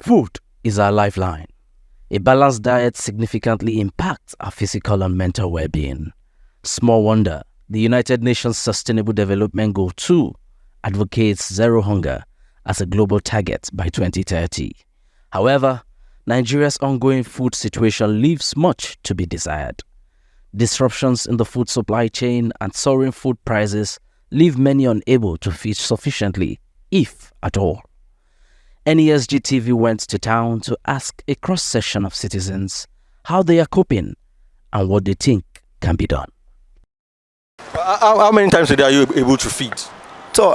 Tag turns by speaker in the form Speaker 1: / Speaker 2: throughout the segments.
Speaker 1: Food is our lifeline. A balanced diet significantly impacts our physical and mental well-being. Small wonder, the United Nations Sustainable Development Goal 2 advocates zero hunger as a global target by 2030. However, Nigeria's ongoing food situation leaves much to be desired. Disruptions in the food supply chain and soaring food prices leave many unable to feed sufficiently, if at all. NESG TV went to town to ask a cross-section of citizens how they are coping and what they think can be done.
Speaker 2: How many times a day are you able to feed?
Speaker 3: So,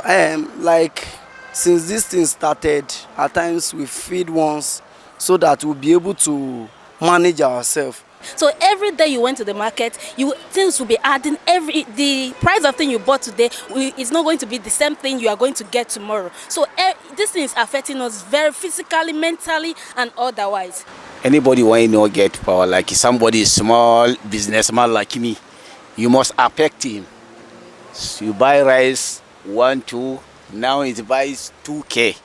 Speaker 3: like since this thing started, at times we feed once so that we'll be able to manage ourselves.
Speaker 4: So every day you went to the market, things will be adding. The price of thing you bought today is not going to be the same thing you are going to get tomorrow. So this thing is affecting us very physically, mentally, and otherwise.
Speaker 5: Anybody when not get power, like somebody small businessman like me, you must affect him. So you buy rice 1, 2, now it buys 2K.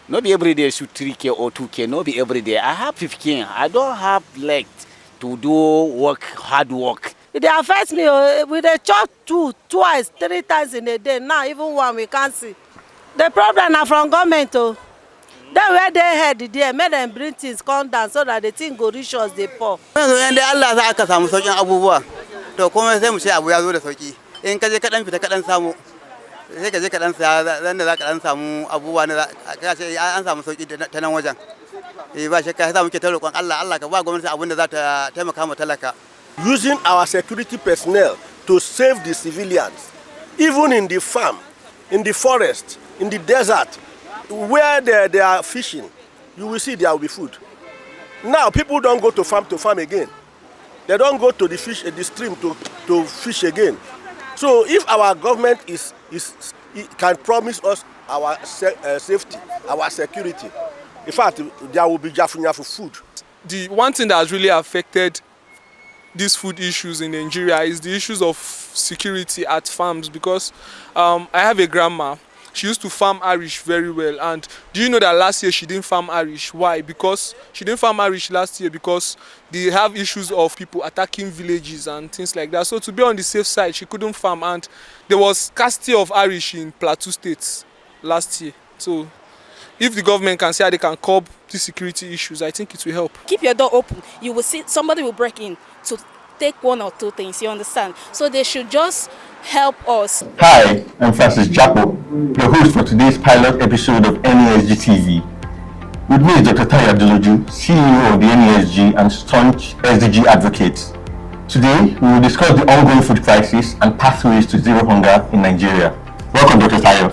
Speaker 5: Not be every day shoot 3K or 2K. Not be every day. I have 15. I don't have legs to do work, hard work.
Speaker 6: It affects me with a chop twice, 3 times in a day. Now even one we can't see. The problem is from government. Then where they head there, make them bring things come down so that the thing go reach us they poor.
Speaker 7: And Allah za ka samu saukin abubuwa. To kuma sai mu ce abu ya zo da sauki. In ka je ka dan fita ka dan samu sai ka je ka dan saya dan da za ka dan samu abubuwa ne ka ce an samu sauki ta nan wajen. Ba shakka sai muke ta roƙon Allah ka ba gwamnati abin da za ta taimaka mu talaka.
Speaker 2: Using our security personnel to save the civilians, even in the farm, in the forest, in the desert, where they are fishing, you will see there will be food. Now people don't go to farm again. They don't go to the stream to fish again. So if our government can promise us our safety, our security, in fact, there will be for food.
Speaker 8: The one thing that has really affected these food issues in Nigeria is the issues of security at farms, because I have a grandma. She used to farm Irish very well, and do you know that last year she didn't farm Irish? Why? Because she didn't farm Irish last year because they have issues of people attacking villages and things like that. So to be on the safe side, she couldn't farm, and there was scarcity of Irish in Plateau State last year. So if the government can say how they can curb these security issues, I think it will help.
Speaker 4: Keep your door open. You will see somebody will break in to take 1 or 2 things, you understand? So they should just help us.
Speaker 9: Hi, I'm Francis Japo, your host for today's pilot episode of NESG TV. With me is Dr. Tayo Aduloju, CEO of the NESG and staunch SDG advocate. Today, we will discuss the ongoing food crisis and pathways to zero hunger in Nigeria. Welcome, Dr. Tayo.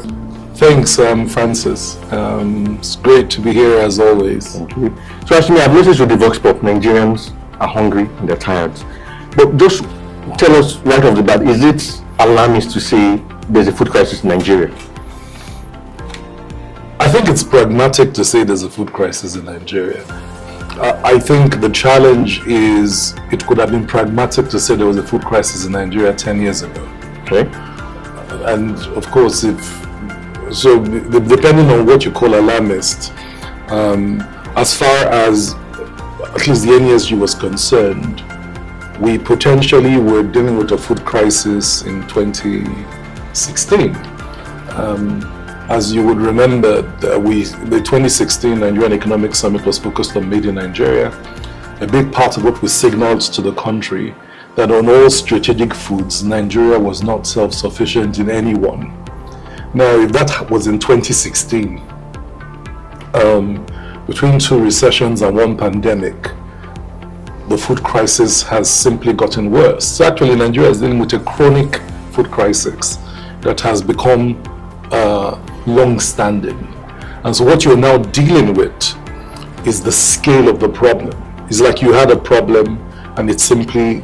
Speaker 10: Thanks, Francis. It's great to be here as always.
Speaker 9: Thank you. So actually, I've noticed with the Vox Pop, Nigerians are hungry and they're tired. But just tell us right off the bat, is it alarmist to say there's a food crisis in Nigeria?
Speaker 10: I think it's pragmatic to say there's a food crisis in Nigeria. I think the challenge is it could have been pragmatic to say there was a food crisis in Nigeria 10 years ago.
Speaker 9: Okay.
Speaker 10: And of course, depending on what you call alarmist, as far as at least the NESG was concerned, we potentially were dealing with a food crisis in 2016. As you would remember, the 2016 Nigerian Economic Summit was focused on Made in Nigeria. A big part of what we signaled to the country that on all strategic foods, Nigeria was not self-sufficient in any one. Now, if that was in 2016, between 2 recessions and 1 pandemic, the food crisis has simply gotten worse. So actually, Nigeria is dealing with a chronic food crisis that has become long-standing. And so what you're now dealing with is the scale of the problem. It's like you had a problem and it simply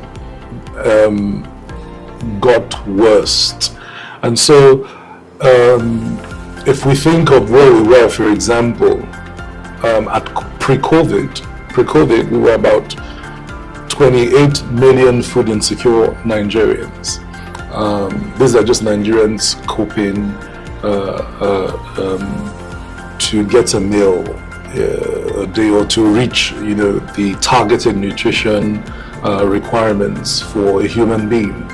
Speaker 10: got worse. And so if we think of where we were, for example, at pre-COVID, we were about 28 million food insecure Nigerians. These are just Nigerians coping to get a meal a day or to reach, the targeted nutrition requirements for a human being.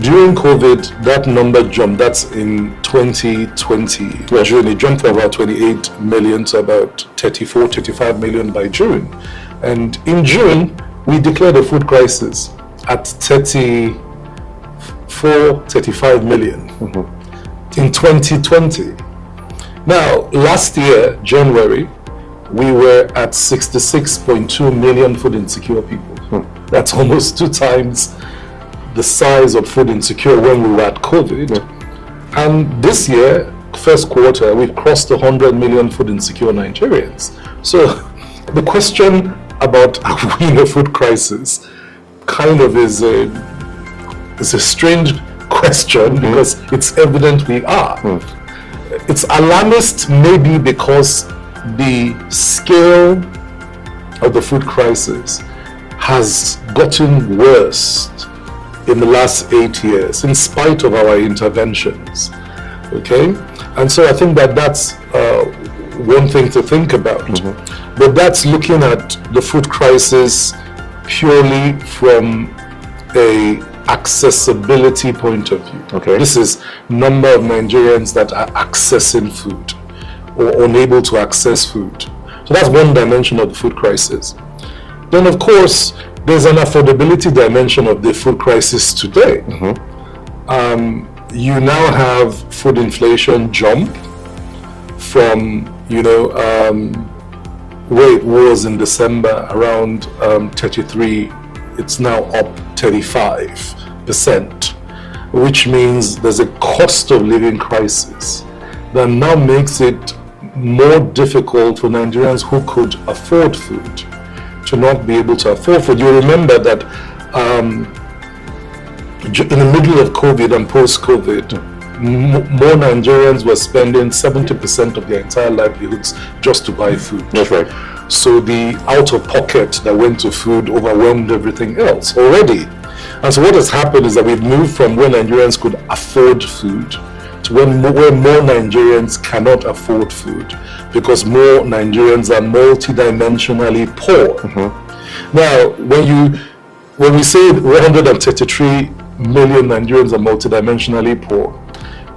Speaker 10: During COVID, that number jumped. That's in 2020. June, it jumped from about 28 million to about 34, 35 million by June. And in June, we declared a food crisis at 34, 35 million in 2020. Now, last year, January, we were at 66.2 million food insecure people. That's almost 2 times the size of food insecure when we were at COVID. And this year, first quarter, we've crossed 100 million food insecure Nigerians. So the question about are we in a food crisis kind of is a strange question because it's evident we are. It's alarmist maybe because the scale of the food crisis has gotten worse in the last 8 years, in spite of our interventions, okay? And so I think that that's one thing to think about. But that's looking at the food crisis purely from a accessibility point of view.
Speaker 9: Okay.
Speaker 10: This is number of Nigerians that are accessing food or unable to access food. So that's one dimension of the food crisis. Then of course, there's an affordability dimension of the food crisis today. You now have food inflation jump from, where it was in December around 33, it's now up 35%, which means there's a cost of living crisis that now makes it more difficult for Nigerians who could afford food to not be able to afford food. You remember that in the middle of COVID and post-COVID, more Nigerians were spending 70% of their entire livelihoods just to buy food.
Speaker 9: That's right.
Speaker 10: So the out-of-pocket that went to food overwhelmed everything else already. And so what has happened is that we've moved from where Nigerians could afford food to where more Nigerians cannot afford food because more Nigerians are multidimensionally poor. Now, when we say 133 million Nigerians are multidimensionally poor,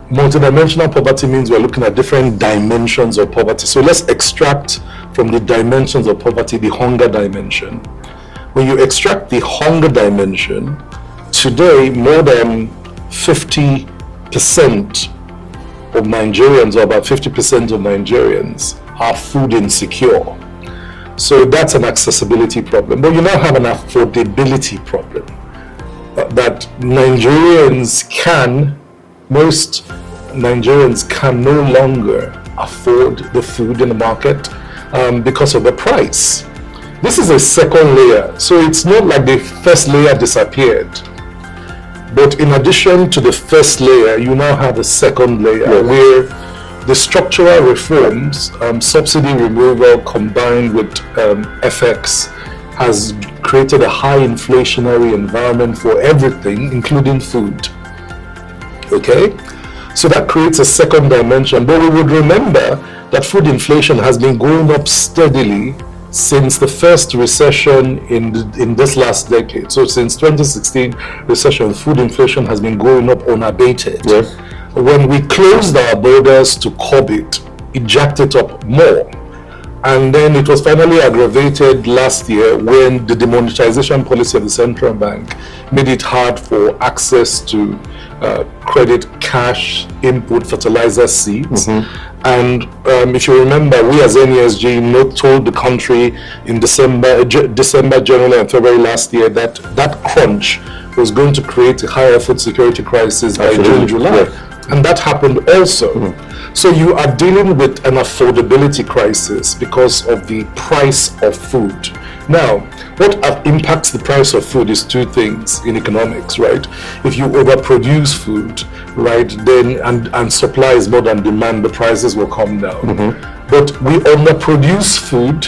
Speaker 10: multidimensional poverty means we're looking at different dimensions of poverty. So let's extract from the dimensions of poverty the hunger dimension. When you extract the hunger dimension, today more than 50% of Nigerians, or about 50% of Nigerians, are food insecure. So that's an accessibility problem. But you now have an affordability problem. That most Nigerians can no longer afford the food in the market because of the price. This is a second layer. So it's not like the first layer disappeared. But in addition to the first layer, you now have a second layer where the structural reforms, subsidy removal combined with FX, has created a high inflationary environment for everything, including food. Okay? So that creates a second dimension. But we would remember that food inflation has been going up steadily since the first recession in this last decade. So since 2016 recession, food inflation has been going up unabated.
Speaker 9: Yes.
Speaker 10: When we closed our borders to curb it, it jacked it up more. And then it was finally aggravated last year when the demonetization policy of the central bank made it hard for access to credit, cash, input, fertilizer, seeds. And if you remember, we as NESG told the country in December, January and February last year that crunch was going to create a higher food security crisis by June, July.
Speaker 9: Yes.
Speaker 10: And that happened also. So you are dealing with an affordability crisis because of the price of food. Now, what impacts the price of food is two things in economics, right? If you overproduce food, right, then and supply is more than demand, the prices will come down. But we underproduce food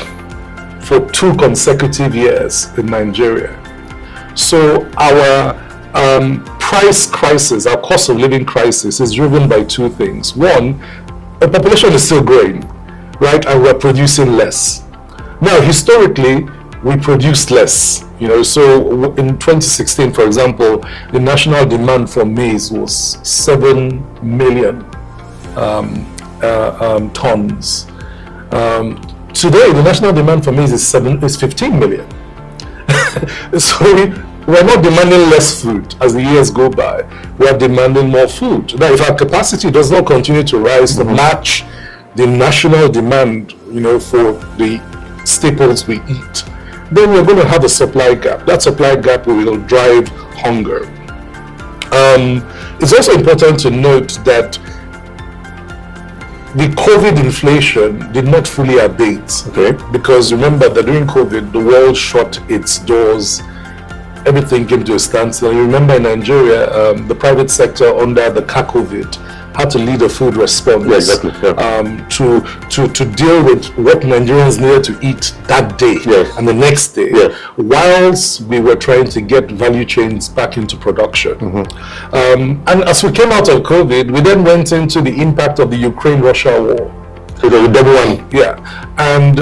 Speaker 10: for 2 consecutive years in Nigeria. So our price crisis, our cost of living crisis, is driven by 2 things. One, the population is still growing, right? And we're producing less. Now, historically, we produced less. So in 2016, for example, the national demand for maize was 7 million tons. Today, the national demand for maize is 15 million. So we're not demanding less food as the years go by. We're demanding more food. Now, if our capacity does not continue to rise to match the national demand, for the staples we eat, then we're going to have a supply gap. That supply gap will drive hunger. It's also important to note that the COVID inflation did not fully abate, because remember that during COVID, the world shut its doors. Everything came to a standstill. You remember in Nigeria, the private sector under the COVID had to lead a food response to deal with what Nigerians needed to eat that day and the next day, whilst we were trying to get value chains back into production. And as we came out of COVID, we then went into the impact of the Ukraine-Russia war. So the double one. And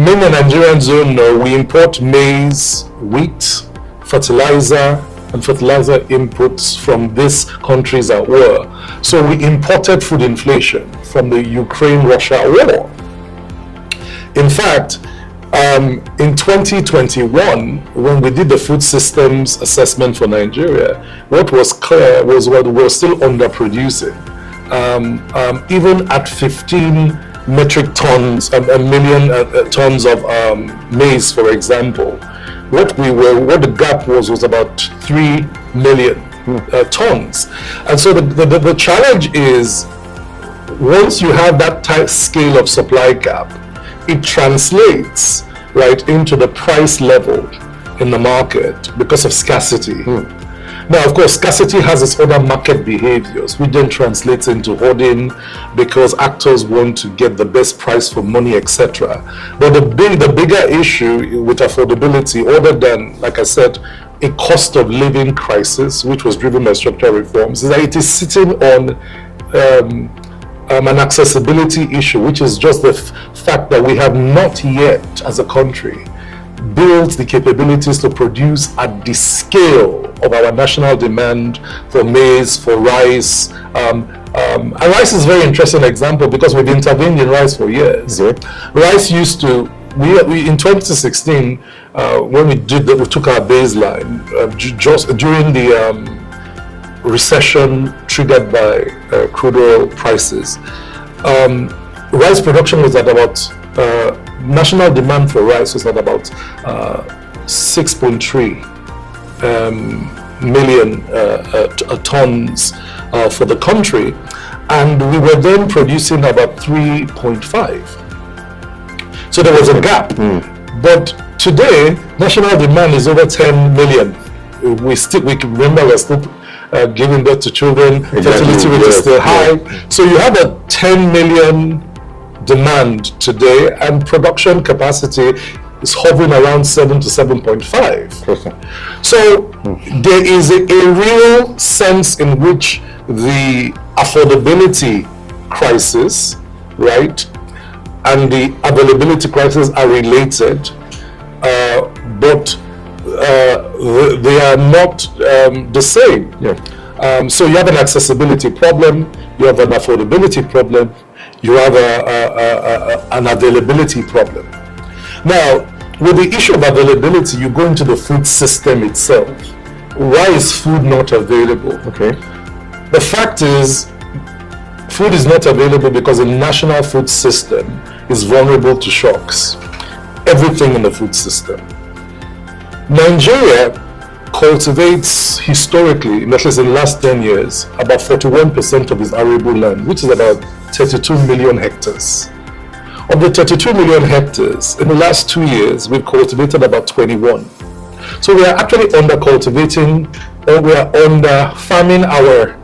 Speaker 10: many Nigerians don't know we import maize, wheat, fertilizer, and fertilizer inputs from these countries at war. So we imported food inflation from the Ukraine-Russia war. In fact, in 2021, when we did the food systems assessment for Nigeria, what was clear was that we were still underproducing. Even at 15 metric tons, a million tons of maize, for example, what the gap was about 3 million tons. And so the challenge is, once you have that tight scale of supply gap, it translates into the price level in the market because of scarcity. Now, of course, scarcity has its other market behaviors, which then translates into hoarding because actors want to get the best price for money, etc. But the bigger issue with affordability, other than, like I said, a cost of living crisis, which was driven by structural reforms, is that it is sitting on an accessibility issue, which is just the fact that we have not yet, as a country, built the capabilities to produce at the scale of our national demand for maize, for rice. And rice is a very interesting example because we've intervened in rice for years. Rice used to, we in 2016, when we took our baseline, just during the recession triggered by crude oil prices, rice production was at about national demand for rice was at about 6.3 million tons for the country, and we were then producing about 3.5. So there was a gap. But today, national demand is over 10 million. We remember we're still giving birth to children. Fertility rate is still high. So you have a 10 million demand today, and production capacity is hovering around 7 to 7.5. So there is a real sense in which the affordability crisis, and the availability crisis are related, but they are not the same. So you have an accessibility problem, you have an affordability problem, you have an availability problem. Now, with the issue of availability, you go into the food system itself. Why is food not available? The fact is, food is not available because the national food system is vulnerable to shocks. Everything in the food system. Nigeria cultivates historically, at least in the last 10 years, about 41% of its arable land, which is about 32 million hectares. Of the 32 million hectares, in the last 2 years, we've cultivated about 21. So we are actually under-cultivating, or we are under-farming our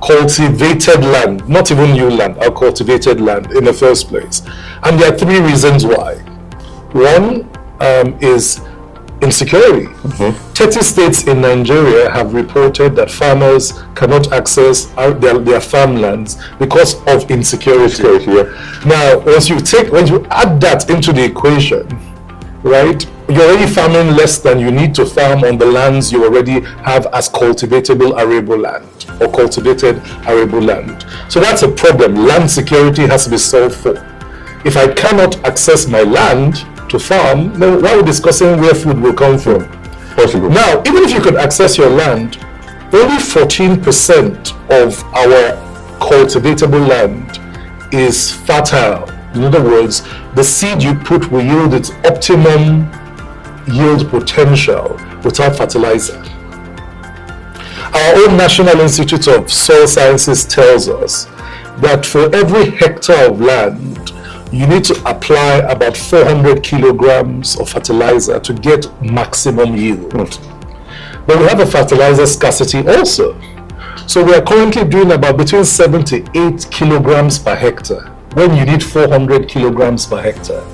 Speaker 10: cultivated land, not even new land, our cultivated land in the first place. And there are 3 reasons why. One is insecurity. 30 states in Nigeria have reported that farmers cannot access their farmlands because of insecurity. Now, when you add that into the equation, right, you're already farming less than you need to farm on the lands you already have as cultivatable arable land or cultivated arable land. So that's a problem. Land security has to be solved for. If I cannot access my land to farm, then why are we discussing where food will come from? Possible. Now, even if you could access your land, only 14% of our cultivatable land is fertile. In other words, the seed you put will yield its optimum yield potential without fertilizer. Our own National Institute of Soil Sciences tells us that for every hectare of land, you need to apply about 400 kilograms of fertilizer to get maximum yield. But we have a fertilizer scarcity also. So we are currently doing about between 7 to 8 kilograms per hectare when you need 400 kilograms per hectare.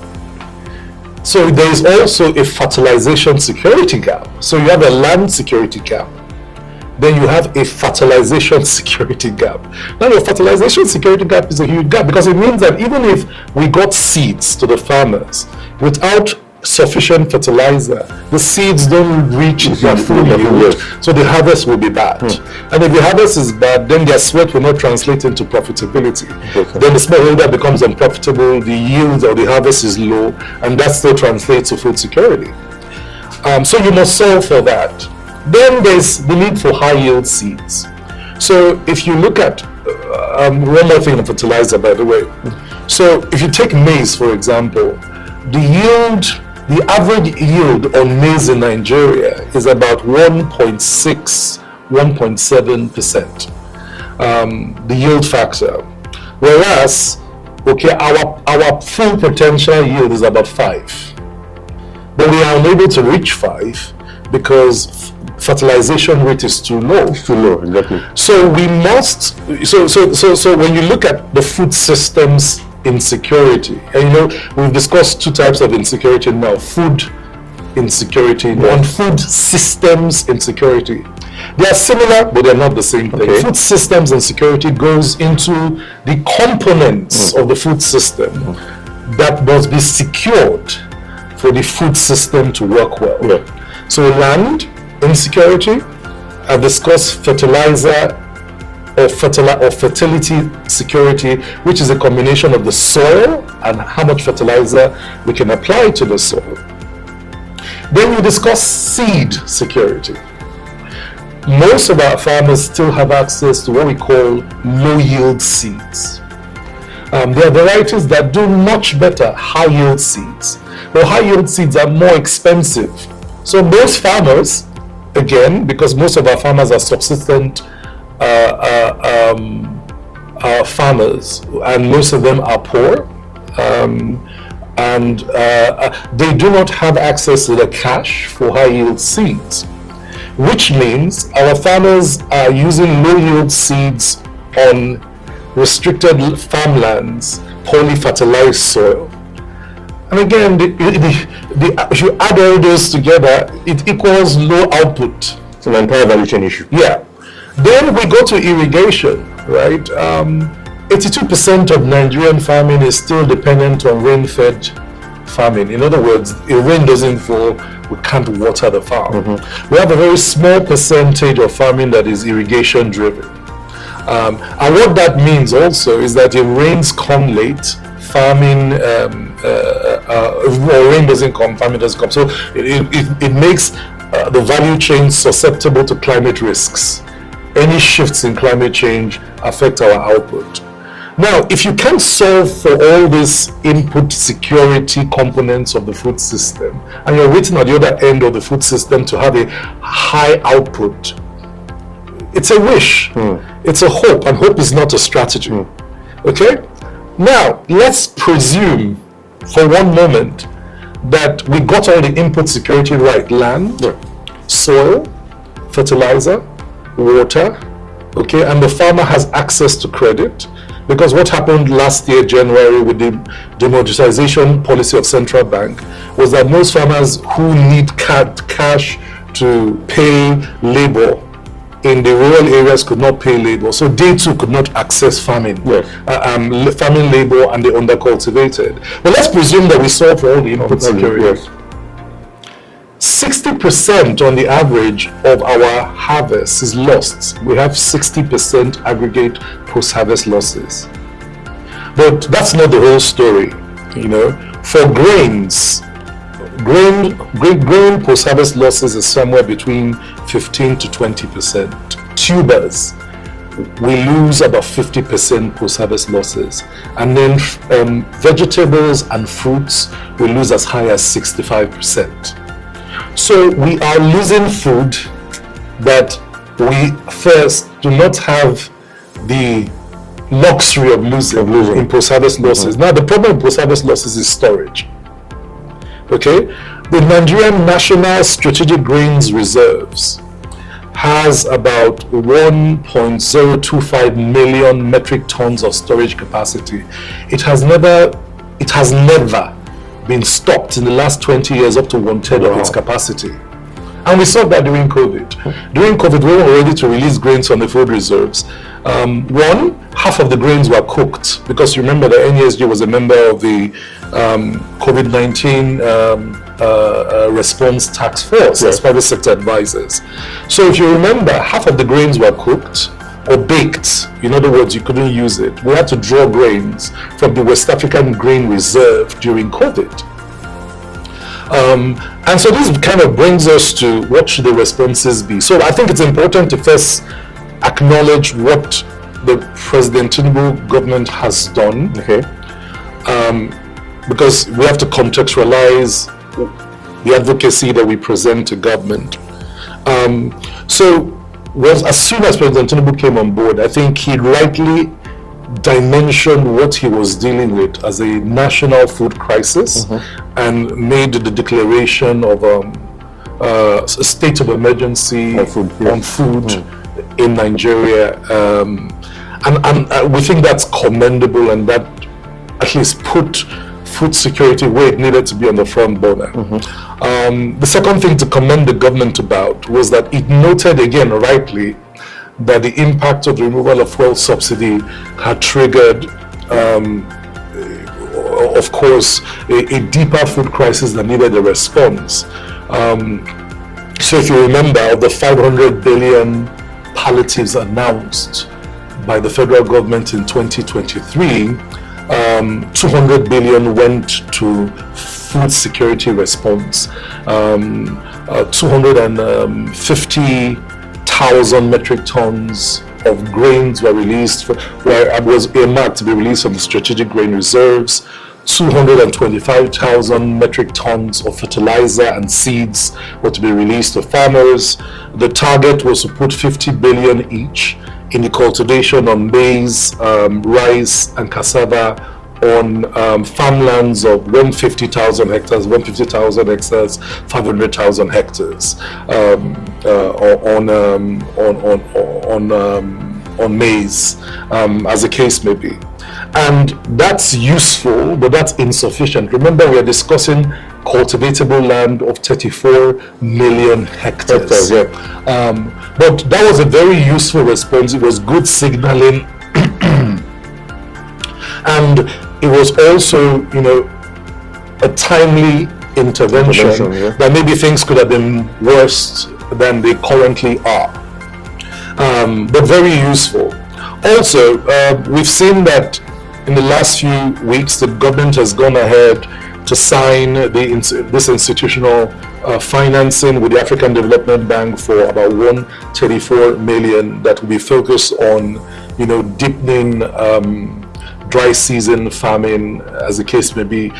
Speaker 10: So there is also a fertilization security gap. So you have a land security gap. Then you have a fertilization security gap. Now the fertilization security gap is a huge gap because it means that even if we got seeds to the farmers without sufficient fertilizer, the seeds don't reach their full yield, so the harvest will be bad. And if the harvest is bad, then their sweat will not translate into profitability. Then the smallholder becomes unprofitable, the yield or the harvest is low, and that still translates to food security. So you must solve for that. Then there's the need for high yield seeds. So if you look at one more thing on fertilizer, by the way. So if you take maize, for example, the average yield on maize in Nigeria is about 1.6, 1.7%. The yield factor. Whereas, our full potential yield is about 5. But we are unable to reach 5 because fertilization rate is too low. It's too low, exactly. So we must. So when you look at the food systems insecurity, and we've discussed 2 types of insecurity now: food insecurity and food systems insecurity. They are similar, but they're not the same thing. Food systems insecurity goes into the components of the food system that must be secured for the food system to work well. So land insecurity, I've discussed fertilizer or fertility security, which is a combination of the soil and how much fertilizer we can apply to the soil. Then we discuss seed security. Most of our farmers still have access to what we call low yield seeds. There are varieties that do much better high yield seeds. But high yield seeds are more expensive. So most farmers, again, because most of our farmers are subsistent farmers, and most of them are poor, and they do not have access to the cash for high yield seeds, which means our farmers are using low yield seeds on restricted farmlands, poorly fertilized soil. And again, if you add all those together, it equals low output. It's an entire value chain issue. Yeah. Then we go to irrigation, right? 82% of Nigerian farming is still dependent on rain-fed farming. In other words, if rain doesn't fall, we can't water the farm. We have a very small percentage of farming that is irrigation driven. And what that means also is that if rains come late, farming, if rain doesn't come, farming doesn't come. So it makes the value chain susceptible to climate risks. Any shifts in climate change affect our output. Now, if you can't solve for all these input security components of the food system, and you're waiting at the other end of the food system to have a high output, it's a wish, it's a hope, and hope is not a strategy. Okay? Now, let's presume for one moment that we got all the input security right: land, soil, fertilizer, water, okay, and the farmer has access to credit. Because what happened last year, January, with the demonetization policy of central bank was that most farmers who need cash to pay labor in the rural areas could not pay labor, so they too could not access farming, farming labor, and they undercultivated. But let's presume that we solve all the input security. 60% on the average of our harvest is lost. We have 60% aggregate post-harvest losses. But that's not the whole story, you know. For grains, grain post-harvest losses is somewhere between 15 to 20%. Tubers, we lose about 50% post-harvest losses. And then vegetables and fruits, we lose as high as 65%. So we are losing food that we first do not have the luxury of losing in post-harvest losses. Now the problem with post-harvest losses is storage. Okay, the Nigerian National Strategic Grains Reserves has about 1.025 million metric tons of storage capacity. It has never been stopped in the last 20 years up to 1/3 of its capacity. And we saw that during COVID. During COVID, we were ready to release grains from the food reserves. Half of the grains were cooked, because you remember the NESG was a member of the COVID-19 response task force as private sector advisors. So if you remember, half of the grains were cooked or baked. In other words, you couldn't use it. We had to draw grains from the West African Grain Reserve during COVID. And so this kind of brings us to what should the responses be. So I think it's important to first acknowledge what the President Tinubu government has done. Okay. Because we have to contextualize the advocacy that we present to government. As soon as President Tinubu came on board, I think he rightly dimensioned what he was dealing with as a national food crisis, and made the declaration of a state of emergency on food in Nigeria. And we think that's commendable, and that at least put food security where it needed to be on the front burner. The second thing to commend the government about was that it noted again rightly that the impact of the removal of fuel subsidy had triggered, of course, a deeper food crisis that needed a response. So if you remember, of the 500 billion palliatives announced by the federal government in 2023, 200 billion went to food security response. 250,000 metric tons of grains were released, was earmarked to be released from the strategic grain reserves. 225,000 metric tons of fertilizer and seeds were to be released to farmers. The target was to put 50 billion each in the cultivation on maize, rice and cassava on farmlands of 150,000 hectares, 150,000 hectares, 500,000 hectares on maize, as the case may be. And that's useful, but that's insufficient. Remember, we are discussing cultivatable land of 34 million hectares. But that was a very useful response. It was good signaling, and it was also, a timely intervention that maybe things could have been worse than they currently are. But very useful. Also, we've seen that in the last few weeks, the government has gone ahead to sign this institutional financing with the African Development Bank for about 134 million that will be focused on, deepening dry season farming, as the case may be.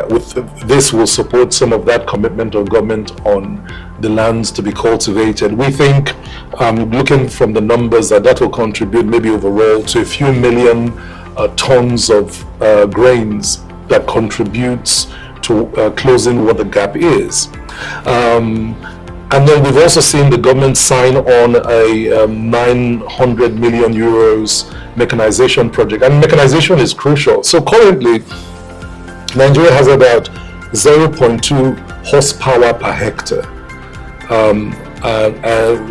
Speaker 10: With this will support some of that commitment of government on the lands to be cultivated. We think, looking from the numbers, that will contribute maybe overall to a few million tons of grains that contributes to closing what the gap is. And then we've also seen the government sign on a 900 million euros mechanization project. And mechanization is crucial. So currently, Nigeria has about 0.2 horsepower per hectare,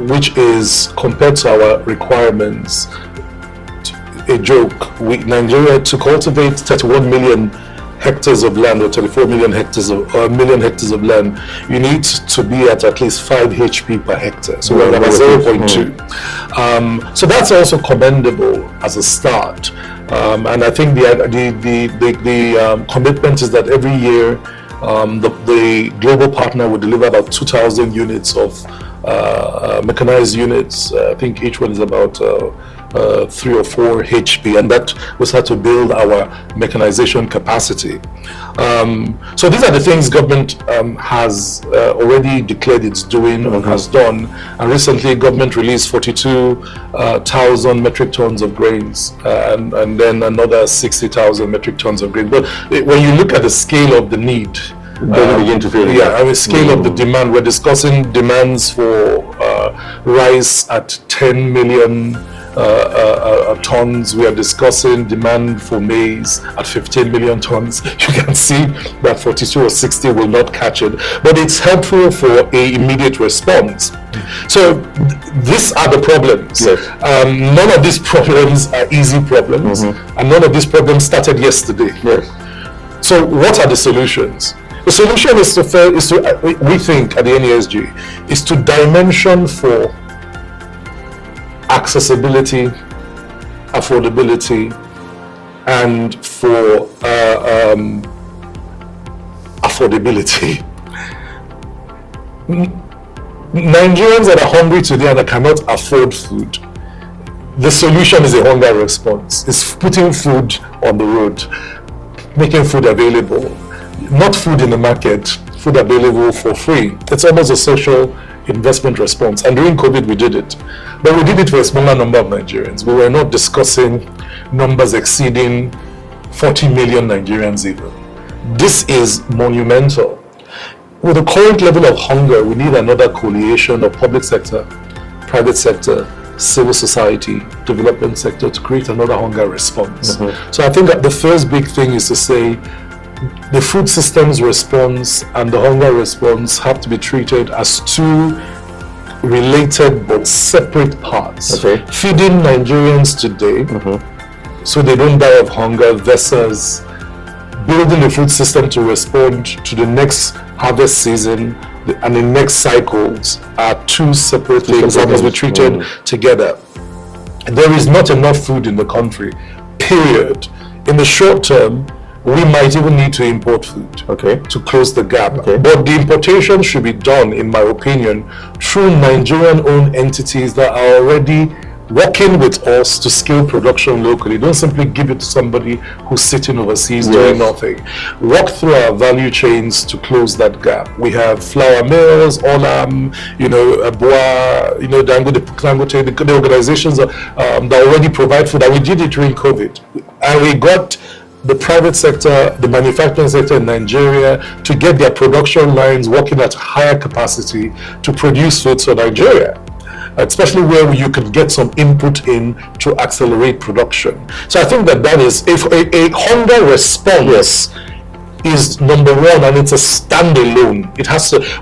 Speaker 10: which is, compared to our requirements, a joke. Nigeria, to cultivate 31 million hectares of land, or 34 million hectares of of land, you need to be at least 5 HP per hectare. So we're at 0.2. So that's also commendable as a start. And I think the commitment is that every year the global partner will deliver about 2,000 units of mechanized units. I think each one is about 3 or 4 HP, and that will start to build our mechanization capacity. So these are the things government has already declared it's doing or has done. And recently, government released 42,000 metric tons of grains, and then another 60,000 metric tons of grain. But when you look at the scale of the need, begin to feel scale of the demand. We're discussing demands for rice at 10 million tons. We are discussing demand for maize at 15 million tons. You can see that 42 or 60 will not catch it, but it's helpful for a immediate response. So these are the problems.
Speaker 9: Yes.
Speaker 10: None of these problems are easy problems, and none of these problems started yesterday.
Speaker 9: Yes.
Speaker 10: So what are the solutions? The solution is to we think at the NESG, is to dimension for accessibility, affordability, and for affordability. Nigerians that are hungry today and that cannot afford food, the solution is a hunger response. It's putting food on the road, making food available. Not food in the market, food available for free. It's almost a social investment response. And during COVID, we did it. But we did it for a smaller number of Nigerians. We were not discussing numbers exceeding 40 million Nigerians even. This is monumental. With the current level of hunger, we need another coalition of public sector, private sector, civil society, development sector to create another hunger response. So I think that the first big thing is to say, the food systems response and the hunger response have to be treated as two related but separate parts. Feeding Nigerians today so they don't die of hunger versus building the food system to respond to the next harvest season and the next cycles are two separate things that must be treated together. There is not enough food in the country, period. In the short term, we might even need to import food to close the gap. But the importation should be done, in my opinion, through Nigerian-owned entities that are already working with us to scale production locally. Don't simply give it to somebody who's sitting overseas doing nothing. Work through our value chains to close that gap. We have flour mills, Olam, Abua, Dangote, the organizations that already provide food. And we did it during COVID. And we got the private sector, the manufacturing sector in Nigeria to get their production lines working at higher capacity to produce food for Nigeria, especially where you could get some input in to accelerate production. So I think that is, if a hunger response is number one, and it's a standalone.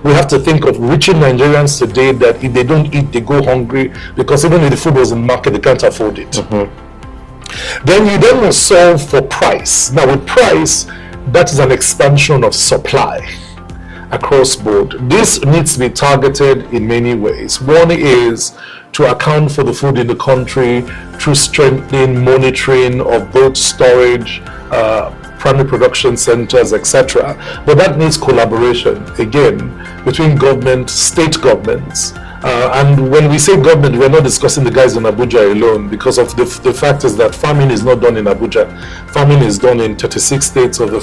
Speaker 10: We have to think of reaching Nigerians today that if they don't eat, they go hungry, because even if the food was in the market, they can't afford it. Then you then solve for price. Now with price, that is an expansion of supply across board. This needs to be targeted in many ways. One is to account for the food in the country through strengthening monitoring of both storage, primary production centers, etc. But that needs collaboration, again, between government, state governments. And when we say government, we're not discussing the guys in Abuja alone, because of the fact is that farming is not done in Abuja. Farming is done in 36 states of the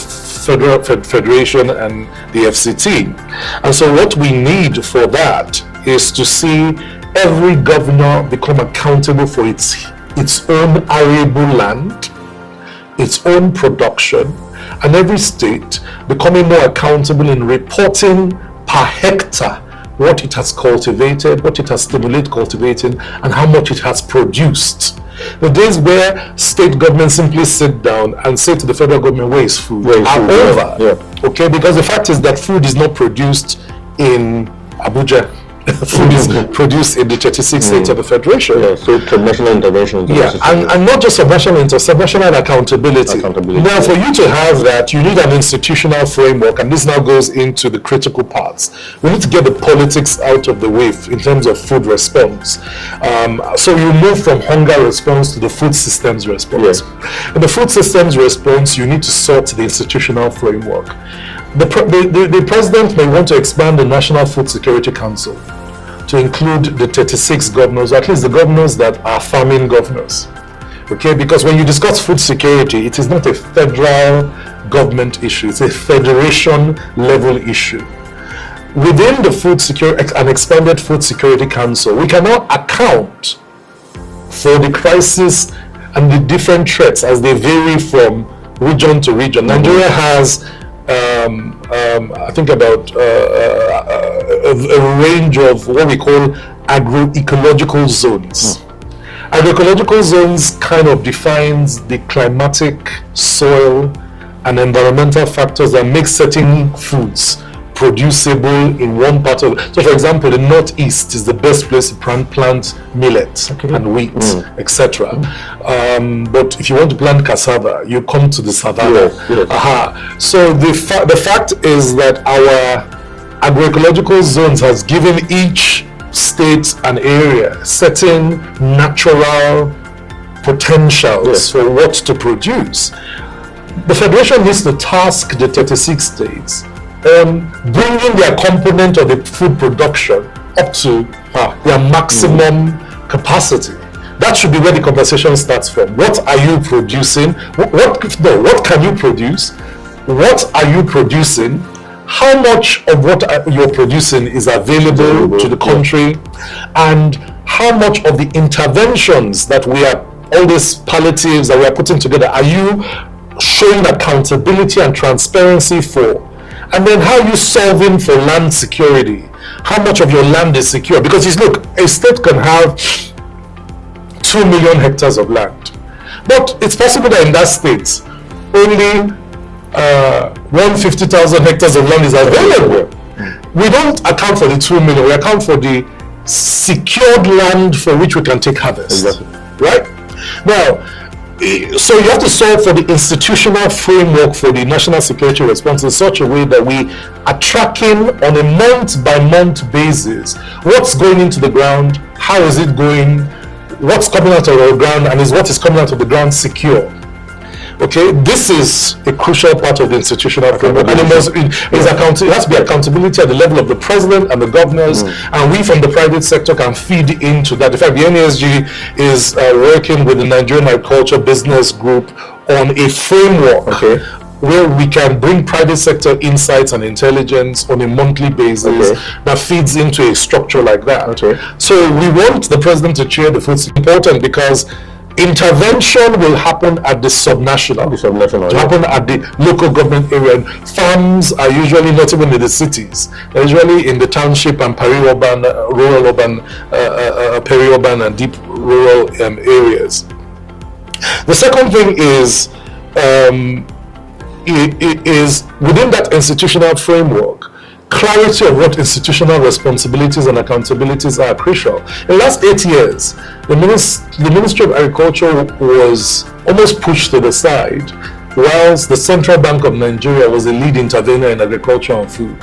Speaker 10: Federation and the FCT. And so what we need for that is to see every governor become accountable for its own arable land, its own production, and every state becoming more accountable in reporting per hectare what it has cultivated, what it has stimulated cultivating, and how much it has produced. The days where state governments simply sit down and say to the federal government, where is food, are over.
Speaker 9: Yeah.
Speaker 10: Okay, because the fact is that food is not produced in Abuja. Food is produced in the 36 states of the Federation.
Speaker 9: Yeah, so national intervention.
Speaker 10: And not just subnational subnational accountability. Now, for you to have that, you need an institutional framework, and this now goes into the critical parts. We need to get the politics out of the way in terms of food response. So you move from hunger response to the food systems response.
Speaker 9: Yeah.
Speaker 10: In the food systems response, you need to sort the institutional framework. The president may want to expand the National Food Security Council to include the 36 governors, or at least the governors that are farming governors. Okay, because when you discuss food security, it is not a federal government issue, it's a federation level issue. Within the food security, an expanded Food Security Council, we cannot account for the crisis and the different threats as they vary from region to region. Nigeria has I think about a range of what we call agroecological zones. Agroecological zones kind of defines the climatic, soil, and environmental factors that make certain foods producible in one part of. So, for example, the northeast is the best place to plant millet and wheat, etc. But if you want to plant cassava, you come to the savannah. So the fact is that our agroecological zones has given each state and area certain natural potentials for what to produce. The Federation needs to task the 36 states bringing their component of the food production up to their maximum capacity. That should be where the conversation starts from. What are you producing? What can you produce? What are you producing? How much of what you're producing is available to the country? And how much of the interventions that we are, all these palliatives that we are putting together, are you showing accountability and transparency for? And then how are you solving for land security? How much of your land is secure? Because look, a state can have 2 million hectares of land, but it's possible that in that state only 150,000 hectares of land is available. We don't account for the 2 million, we account for the secured land for which we can take harvest. Right? Now, so you have to solve for the institutional framework for the national security response in such a way that we are tracking on a month-by-month basis what's going into the ground, how is it going, what's coming out of the ground, and is what is coming out of the ground secure. Okay, this is a crucial part of the institutional framework, and it has to be accountability at the level of the president and the governors, and we from the private sector can feed into that. In fact, the NESG is working with the Nigerian Agriculture Business Group on a framework where we can bring private sector insights and intelligence on a monthly basis that feeds into a structure like that. So we want the president to chair the food. It's important because intervention will happen at the subnational, happen at the local government area. Farms are usually not even in the cities; they're usually in the township and peri-urban, peri-urban and deep rural areas. The second thing is, within that institutional framework, clarity of what institutional responsibilities and accountabilities are crucial. In the last 8 years, the Ministry of Agriculture was almost pushed to the side, whilst the Central Bank of Nigeria was the lead intervener in agriculture and food.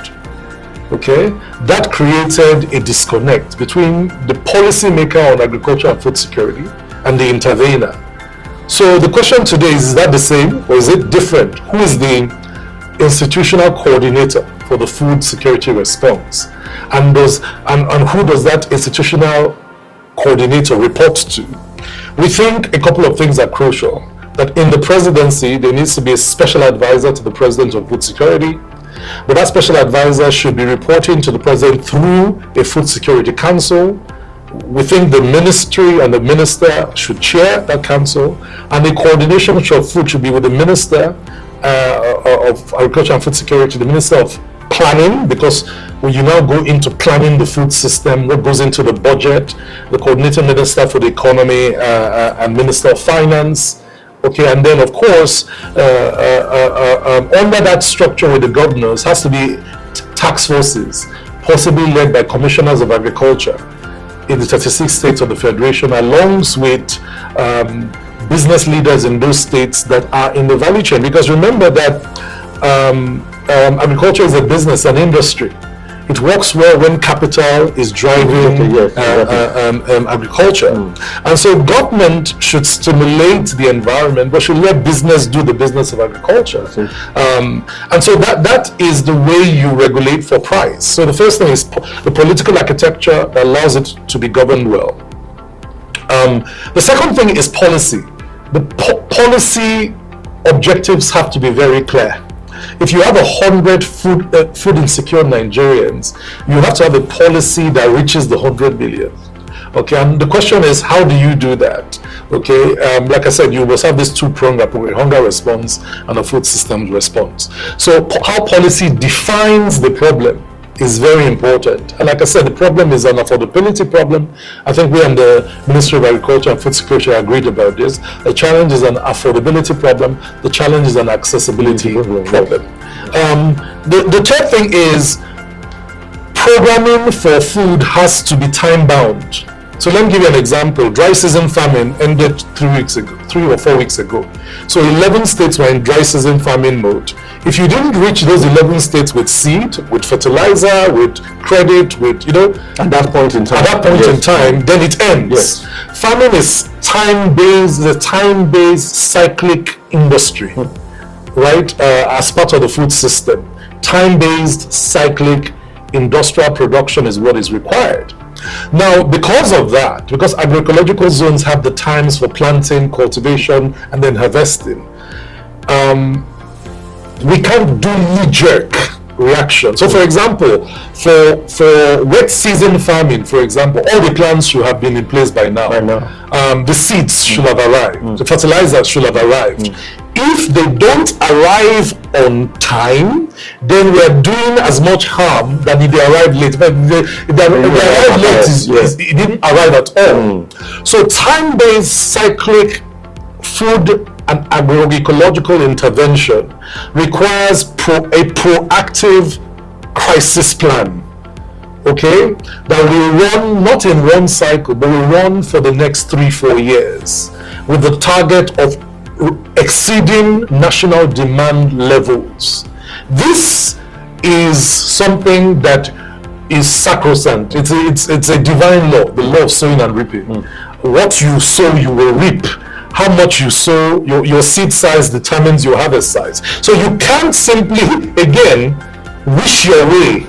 Speaker 10: Okay, that created a disconnect between the policymaker on agriculture and food security and the intervener. So the question today is that the same or is it different? Who is the institutional coordinator for the food security response, and who does that institutional coordinator report to? We think a couple of things are crucial. That in the presidency there needs to be a special advisor to the president of food security, but that special advisor should be reporting to the president through a food security council. We think the ministry and the minister should chair that council, and the coordination of food should be with the minister of Agriculture and Food Security, the Minister of planning, because when you now go into planning the food system, what goes into the budget, the coordinating minister for the economy and minister of finance. Okay, and then of course, under that structure with the governors has to be task forces, possibly led by commissioners of agriculture in the 36 states of the Federation, along with business leaders in those states that are in the value chain. Because remember that agriculture is a business, an industry. It works well when capital is driving agriculture. And so government should stimulate the environment, but should let business do the business of agriculture. And so that is the way you regulate for price. So the first thing is the political architecture that allows it to be governed well. The second thing is policy. The policy objectives have to be very clear. If you have 100 food insecure Nigerians, you have to have a policy that reaches the 100 million. Okay, and the question is, how do you do that? Okay, like I said, you must have this two-pronged approach: hunger response and a food systems response. So how policy defines the problem is very important. And like I said, the problem is an affordability problem. I think we and the Ministry of Agriculture and Food Security agreed about this. The challenge is an affordability problem. The challenge is an accessibility problem. The third thing is programming for food has to be time-bound. So let me give you an example. Dry season famine ended 3 or 4 weeks ago. So 11 states were in dry season famine mode. If you didn't reach those 11 states with seed, with fertilizer, with credit, with,
Speaker 9: at that point in time,
Speaker 10: then it ends.
Speaker 9: Yes.
Speaker 10: Famine is time-based, the time-based cyclic industry, right? As part of the food system. Time-based cyclic industrial production is what is required. Now, because of that, because agroecological zones have the times for planting, cultivation, and then harvesting, we can't do knee-jerk reaction. So, for example, for wet season farming, for example, all the plants should have been in place by now. The seeds should have arrived. The fertilizers should have arrived. If they don't arrive on time, then we are doing as much harm than if they arrive late. But if they arrive late, it didn't arrive at all. So time-based cyclic food and agroecological intervention requires a proactive crisis plan. Okay, that will run not in one cycle, but will run for the next 3-4 years with the target of exceeding national demand levels. This is something that is sacrosanct. It's a divine law, the law of sowing and reaping. What you sow, you will reap. How much you sow, your seed size determines your harvest size. So you can't simply, again, wish your way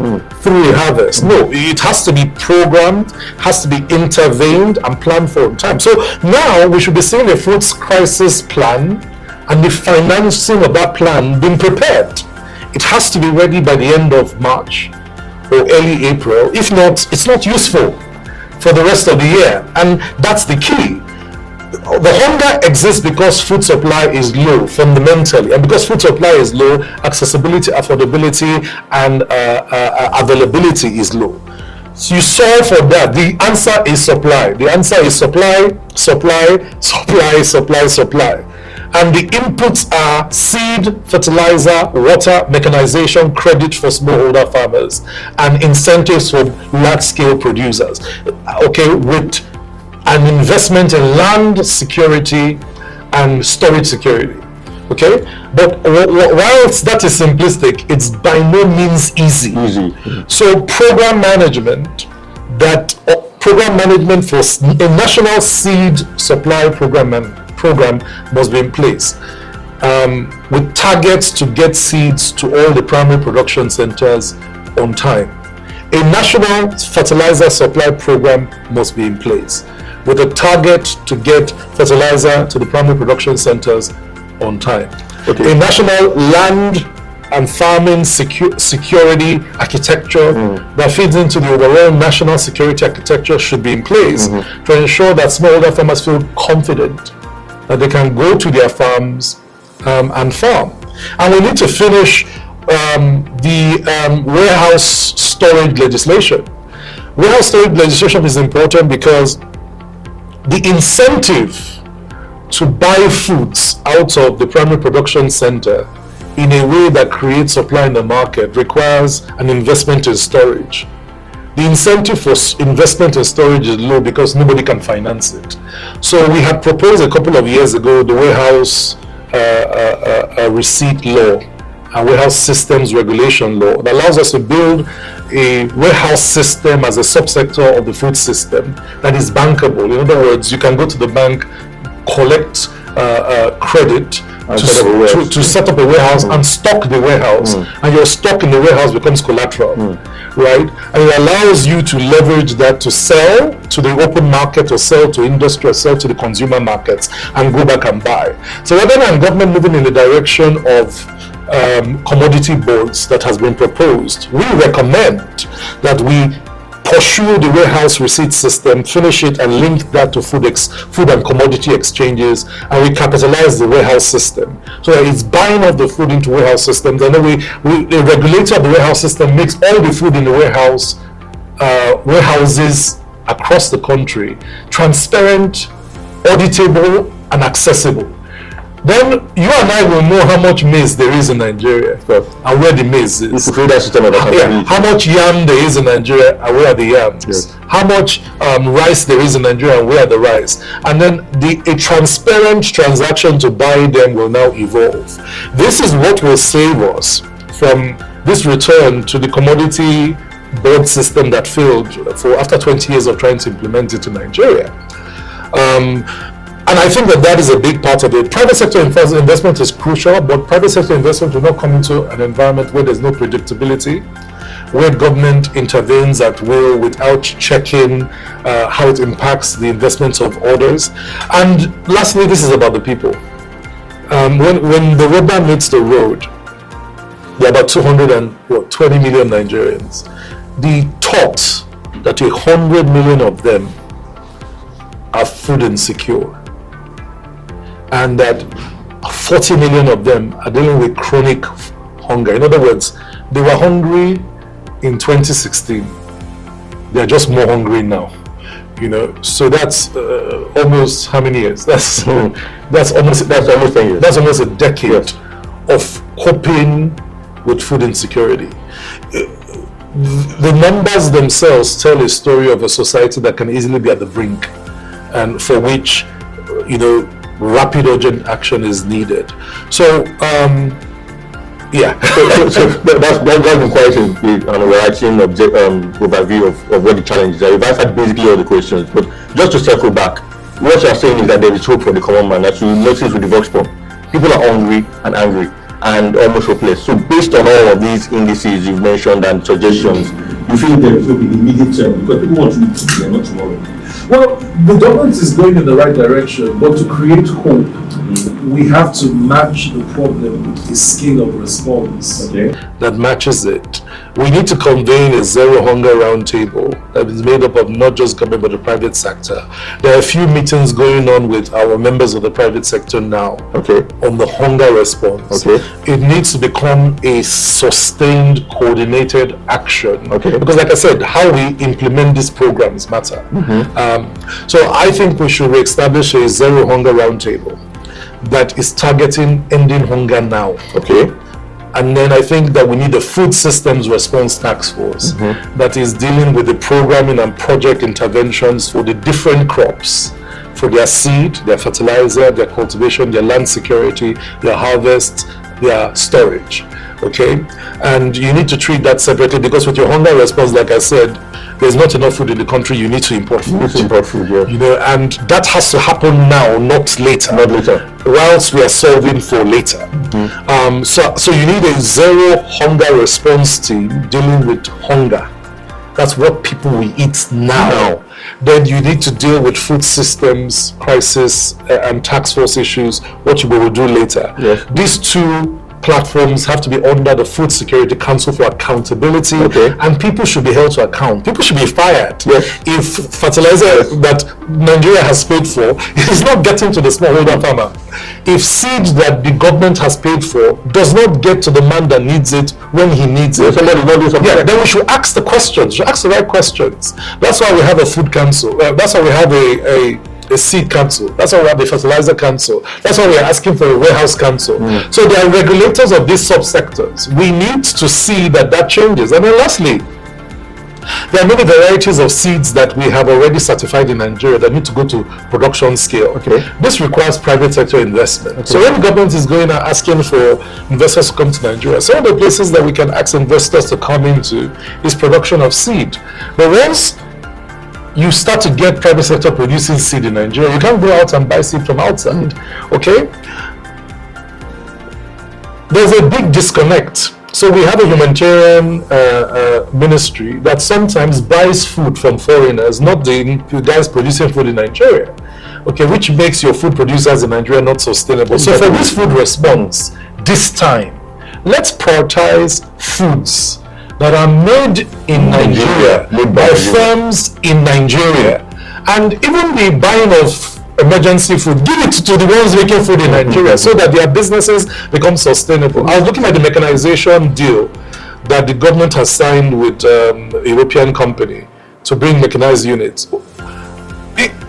Speaker 10: through a harvest. No, it has to be programmed, has to be intervened and planned for in time. So now we should be seeing a food crisis plan and the financing of that plan being prepared. It has to be ready by the end of March or early April. If not, it's not useful for the rest of the year. And that's the key. The hunger exists because food supply is low fundamentally, and because food supply is low, accessibility, affordability, and availability is low. So you solve for that. The answer is supply. The answer is supply, and the inputs are seed, fertilizer, water, mechanization, credit for smallholder farmers, and incentives for large-scale producers. Okay, with an investment in land security and storage security. Okay, but whilst that is simplistic, it's by no means easy. So program management for a national seed supply program must be in place, with targets to get seeds to all the primary production centers on time. A national fertilizer supply program must be in place, with a target to get fertilizer to the primary production centers on time. Okay. A national land and farming security architecture that feeds into the overall national security architecture should be in place to ensure that smallholder farmers feel confident that they can go to their farms and farm. And we need to finish the warehouse storage legislation. Warehouse storage legislation is important because the incentive to buy foods out of the primary production center in a way that creates supply in the market requires an investment in storage. The incentive for investment in storage is low because nobody can finance it. So we had proposed a couple of years ago the warehouse receipt law and warehouse systems regulation law that allows us to build a warehouse system as a subsector of the food system that is bankable. In other words, you can go to the bank, collect credit to set up a warehouse and stock the warehouse, and your stock in the warehouse becomes collateral, right? And it allows you to leverage that to sell to the open market or sell to industry or sell to the consumer markets and go back and buy. So rather than government moving in the direction of commodity boards that has been proposed, we recommend that we pursue the warehouse receipt system, finish it and link that to food and commodity exchanges, and we capitalize the warehouse system so that it's buying up the food into warehouse systems, and then the regulator of the warehouse system makes all the food in the warehouses across the country transparent, auditable and accessible. Then you and I will know how much maize there is in Nigeria and where the maize is. How much yam there is in Nigeria and where are the yams. Yes. How much rice there is in Nigeria and where are the rice. And then a transparent transaction to buy them will now evolve. This is what will save us from this return to the commodity board system that failed after 20 years of trying to implement it in Nigeria. And I think that is a big part of it. Private sector investment is crucial, but private sector investment will not come into an environment where there's no predictability, where government intervenes at will without checking how it impacts the investments of others. And lastly, this is about the people. When the rubber meets the road, there are about 220 million Nigerians. The thought that 100 million of them are food insecure, and that 40 million of them are dealing with chronic hunger. In other words, they were hungry in 2016. They're just more hungry now. So that's almost how many years? That's almost 10 years. That's almost a decade of coping with food insecurity. The numbers themselves tell a story of a society that can easily be at the brink, and for which, rapid urgent action is needed. So,
Speaker 9: so that's been quite an overarching overview of what the challenges are. You've answered basically all the questions, but just to circle back, what you're saying is that there is hope for the common man. As you notice with the Vox Pop, people are hungry and angry and almost hopeless. So based on all of these indices you've mentioned and suggestions, you feel there is hope in the immediate term because people want to eat today, not tomorrow.
Speaker 10: Well, the government is going in the right direction, but to create hope, we have to match the problem with a scale of response that matches it. We need to convene a zero hunger roundtable that is made up of not just government but the private sector. There are a few meetings going on with our members of the private sector now on the hunger response. It needs to become a sustained, coordinated action. Because like I said, how we implement these programs matter. So I think we should re-establish a zero hunger roundtable that is targeting ending hunger now. And then I think that we need a food systems response task force that is dealing with the programming and project interventions for the different crops, for their seed, their fertilizer, their cultivation, their land security, their harvest, their storage. And you need to treat that separately, because with your hunger response, like I said, there's not enough food in the country. You need to import food. And that has to happen now, not later. Whilst we are solving for later. So you need a zero hunger response team dealing with hunger. That's what people will eat now. Then you need to deal with food systems crisis and task force issues, what you will do later. These two platforms have to be under the Food Security Council for accountability, and people should be held to account. People should be fired if fertilizer that Nigeria has paid for is not getting to the smallholder farmer. If seed that the government has paid for does not get to the man that needs it when he needs it, then we should ask the questions. We should ask the right questions. That's why we have a food council. That's why we have a seed council. That's why we have a fertilizer council. That's why we are asking for a warehouse council. So there are regulators of these subsectors. We need to see that changes. And then lastly, there are many varieties of seeds that we have already certified in Nigeria that need to go to production scale. This requires private sector investment. So when the government is going and asking for investors to come to Nigeria, some of the places that we can ask investors to come into is production of seed. But once you start to get private sector producing seed in Nigeria, you can't go out and buy seed from outside. There's a big disconnect. So we have a humanitarian ministry that sometimes buys food from foreigners, not the guys producing food in Nigeria. Which makes your food producers in Nigeria not sustainable. So for this food response, this time, let's prioritize foods that are made in Nigeria by firms in Nigeria, and even the buying of emergency food, give it to the ones making food in Nigeria so that their businesses become sustainable. I was looking at the mechanization deal that the government has signed with a European company to bring mechanized units.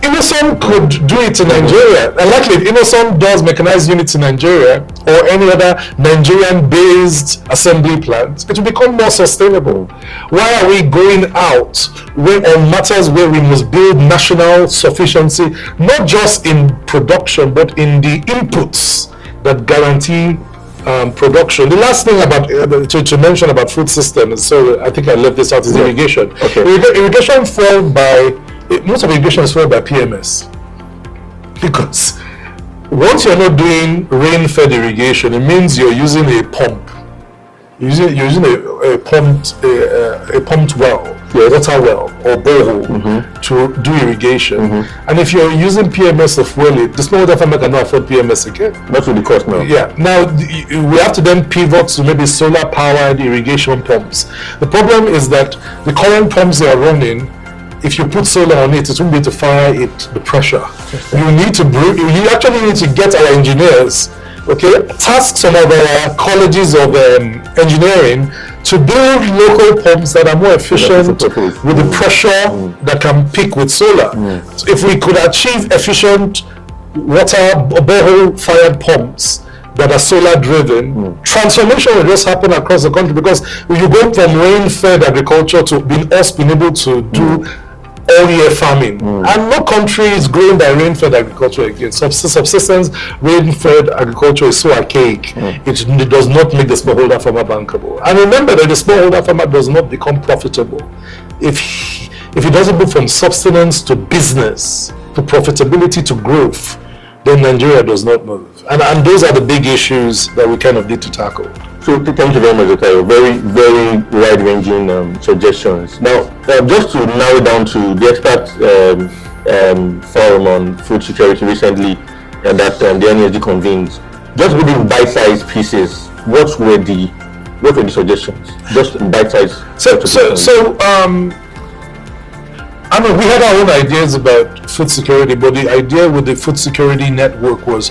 Speaker 10: Innoson could do it in Nigeria, and likely if Innoson does mechanized units in Nigeria or any other Nigerian-based assembly plant, it will become more sustainable. Why are we going out on matters where we must build national sufficiency, not just in production, but in the inputs that guarantee production? The last thing about to mention about food systems, so I think I left this out, is irrigation. Irrigation most of irrigation is followed by PMS, because once you're not doing rain-fed irrigation, it means you're using a pump. You're using a pumped well, water well or borehole to do irrigation. And if you're using PMS to fuel it, the smallholder farmer cannot afford PMS again.
Speaker 9: That's what the cost now.
Speaker 10: Now we have to then pivot to maybe solar-powered irrigation pumps. The problem is that the current pumps they are running, if you put solar on it, it won't be able to fire the pressure. You actually need to get our engineers, task some of our colleges of engineering to build local pumps that are more efficient with the pressure that can pick with solar. So if we could achieve efficient water borehole fired pumps that are solar driven, transformation will just happen across the country, because you go from rain-fed agriculture to being able to do all-year farming, and no country is growing by rain-fed agriculture again. Subsistence rain-fed agriculture is so archaic, it does not make the smallholder farmer bankable. And remember that the smallholder farmer does not become profitable if he doesn't move from subsistence to business, to profitability, to growth. Then Nigeria does not move. And those are the big issues that we kind of need to tackle.
Speaker 9: So thank you very much, Tayo. Very, very wide-ranging suggestions. Now, just to narrow down to the expert forum on food security recently that the NESG convened, just within bite-sized pieces, what were the suggestions? Just in bite-sized.
Speaker 10: I mean, we had our own ideas about food security, but the idea with the food security network was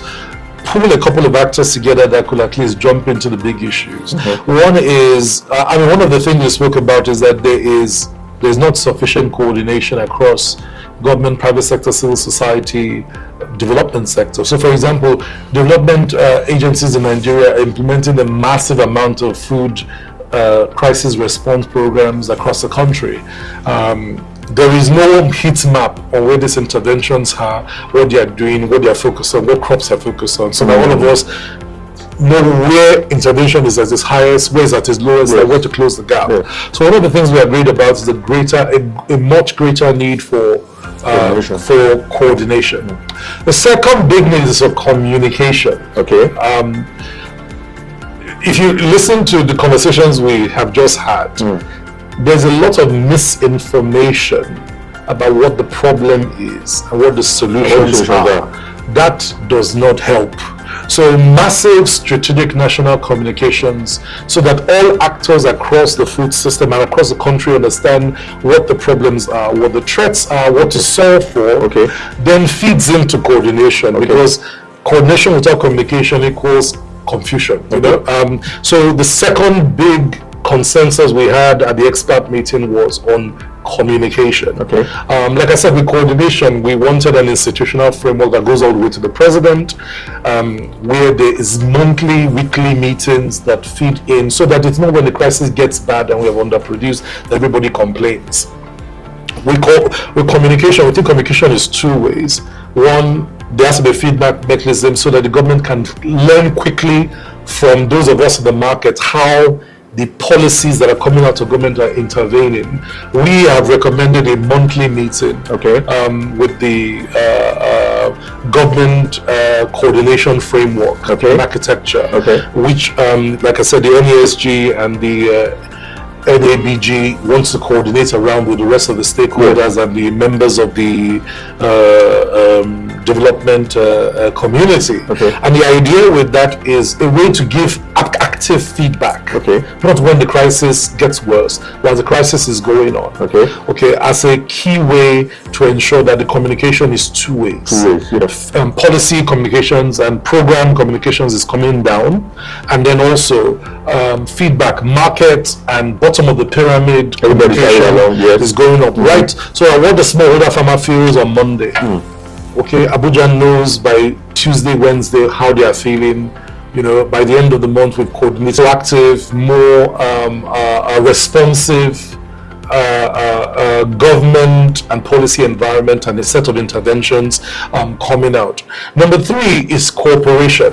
Speaker 10: pull a couple of actors together that could at least jump into the big issues. One is, one of the things we spoke about is that there's not sufficient coordination across government, private sector, civil society, development sector. So, for example, development agencies in Nigeria are implementing a massive amount of food crisis response programs across the country. There is no heat map on where these interventions are, what they are doing, what they are focused on, what crops are focused on. So that all of us know where intervention is at its highest, where it's at its lowest, and where to close the gap. So one of the things we agreed about is a much greater need for coordination. The second big need is of communication. If you listen to the conversations we have just had, there's a lot of misinformation about what the problem is and what the solutions are. That does not help. So massive strategic national communications, so that all actors across the food system and across the country understand what the problems are, what the threats are, what to solve for, then feeds into coordination, because coordination without communication equals confusion. You know? So the second big consensus we had at the expert meeting was on communication. Like I said, with coordination, we wanted an institutional framework that goes all the way to the president, where there is monthly, weekly meetings that feed in, so that it's not when the crisis gets bad and we have underproduced that everybody complains. With communication, we think communication is two ways. One, there has to be a feedback mechanism so that the government can learn quickly from those of us in the market how the policies that are coming out of government are intervening. We have recommended a monthly meeting with the government coordination framework and architecture, which, like I said, the NESG and the NABG wants to coordinate around with the rest of the stakeholders and the members of the development community. And the idea with that is a way to give active feedback, not when the crisis gets worse, while the crisis is going on. As a key way to ensure that the communication is two ways. Policy communications and program communications is coming down, and then also feedback, market and bottom of the pyramid communication is going up. Right. So what the smallholder farmer feels on Monday. Abuja knows by Tuesday, Wednesday how they are feeling. You know, by the end of the month, we've coordinated active, more responsive government and policy environment, and a set of interventions coming out. Number three is cooperation.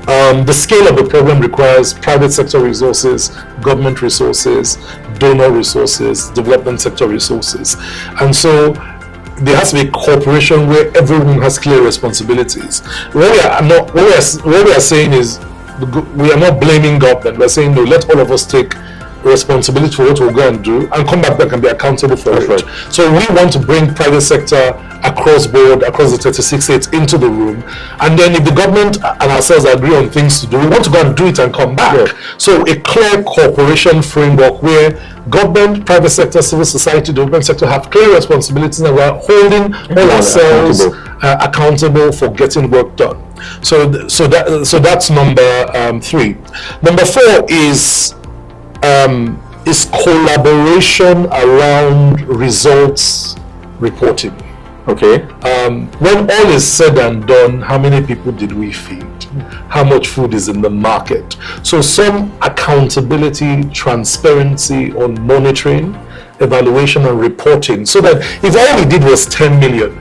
Speaker 10: The scale of the problem requires private sector resources, government resources, donor resources, development sector resources, and so there has to be cooperation where everyone has clear responsibilities. What we are saying is, we are not blaming government. We are saying, no, let all of us take responsibility for what we're going to do and come back and be accountable for it. So we want to bring private sector across board, across the 36 states into the room, and then if the government and ourselves agree on things to do, we want to go and do it and come back. So a clear cooperation framework where government, private sector, civil society, development sector have clear responsibilities, and we're holding all ourselves accountable for getting work done. So that's number three. Number four is collaboration around results reporting. When all is said and done, how many people did we feed? How much food is in the market? So some accountability, transparency on monitoring, evaluation and reporting, so that if all we did was 10 million,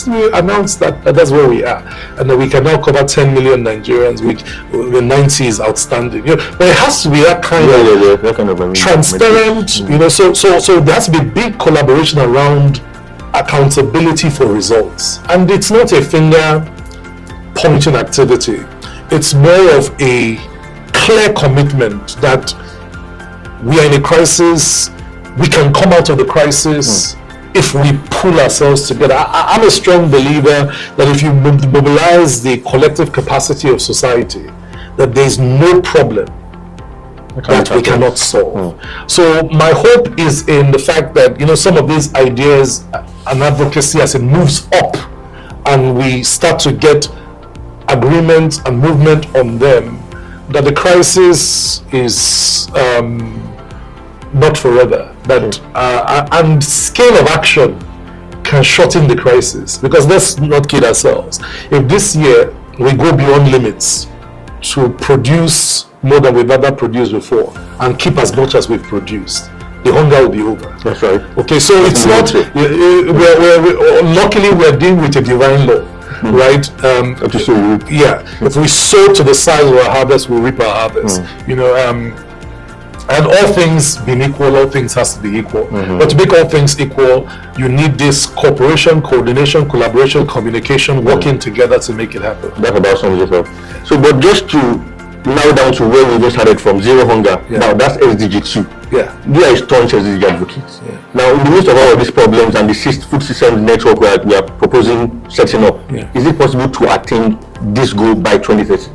Speaker 10: we announced that that's where we are, and that we can now cover 10 million Nigerians, which the 90 is outstanding. You know, but it has to be that kind of transparent. You know, so there has to be big collaboration around accountability for results, and it's not a finger pointing activity. It's more of a clear commitment that we are in a crisis. We can come out of the crisis if we pull ourselves together. I'm a strong believer that if you mobilize the collective capacity of society, that there's no problem that we cannot solve. So my hope is in the fact that, you know, some of these ideas and advocacy, as it moves up and we start to get agreement and movement on them, that the crisis is not forever, that and scale of action can shorten the crisis. Because let's not kid ourselves, if this year we go beyond limits to produce more than we've ever produced before and keep as much as we've produced, the hunger will be over. That's right. Okay, so it's not, luckily we're dealing with a divine law, right? If we sow to the size of our harvest, we'll reap our harvest. You know, and all things being equal, all things has to be equal. But to make all things equal, you need this cooperation, coordination, collaboration, communication, working together to make it happen.
Speaker 9: That's about something. So, but just to now down to where we just started from, zero hunger. Now that's SDG 2.
Speaker 10: Yeah.
Speaker 9: You are a staunch SDG advocate. Yeah. Now, in the midst of all of these problems and the food system network we are proposing setting up, is it possible to attain this goal by 2030?